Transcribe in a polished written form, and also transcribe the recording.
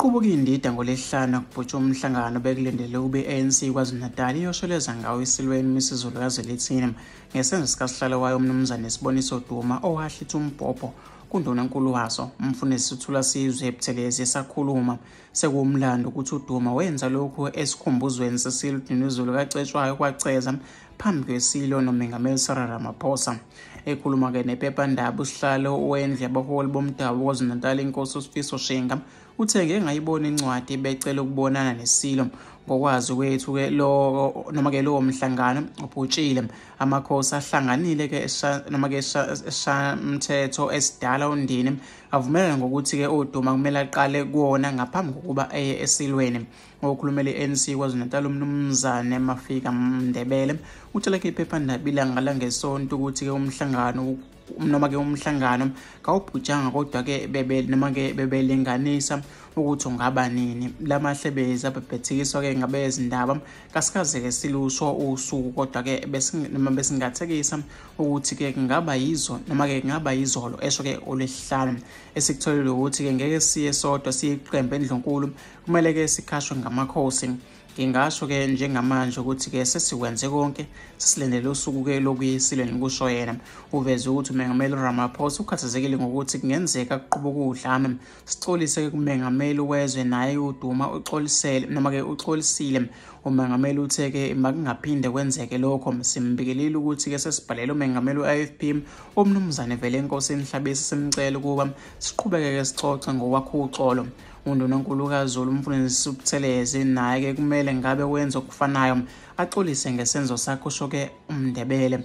Iqubuka indida ngolesihlanu kubhutshwa umhlangano bekulindele ube ANC KwaZulu-Natal iyosheleza ngawo isilweni imisizulu kaZwelithini ngesenzo sikasihlalo wayo umnumzane Siboniso Duma owahlitha umbhobho kundunankulu waso umfundisi uThulasizwe Buthelezi esakhuluma sekuwumlando ukuthi uDuma wenza lokhu esikhumbuzweni sesilo dinizulu kacetshwayo kwaceza phambi kwesilo nomengameli Cyril Ramaphosa. Ekhuluma ke nephephandaba usihlalo wendlu yabaholi bomdabu KwaZulu-Natal inkosi uSifiso Shenga uthe ngeke ngayibona incwadi becela ukubonana nesilo ngokwazi kwethu ke lo noma ke lo mhlangano ubhutshile amakhosi ahlanganile ke noma ke eshamthetho esidala undini avumelana ngokuthi ke uDuma kumele aqale kuona ngaphambi kokuba eye esilweni. Ngokukhulumela iANC KwaZulu-Natal umnumzane Mafika Mndebele utshela ke iphephandaba ilanga langesonto ukuthi ke umhlangano noma ke umhlangano kawubhutshanga kodwa ke bebelinganisa ukuthi ungaba nini lamahlebezi abebhethikiswa ke ngabe izindaba kasikaze ke silusho usuku kodwa ke besingathekisa ukuthi ke kungaba yizo noma ke kungaba yizolo esho ke olesihlanu esikutholile ukuthi ke ngeke siye sodwa siyiqembe endlonkulu kumele ke sikhashwe ngamakhosi. Ngingasho ke njengamanje ukuthi ke sesikwenze konke sisilendele usuku ke lokuyisilweni kusho yena uveze ukuthi umengameli Ramaphosa ukhathazekile ngokuthi kungenzeka kuqubuka udlame sixolise ke kumengameli wezwe naye uDuma uxolisele noma ke uxolisile umengameli uthe ke makungaphinde kwenzeke lokho simbikelile ukuthi ke sesibhalele umengameli weIFP umnumzane vele inkosi enhlabisi simcela ukuba siqhubeke ke sicoxe ngokwakho uxolo. Undunankulu kaZulu umfundisi uButhelezi naye ke kumele ngabe wenza okufanayo axolise ngesenzo sakho sho ke uMndebele.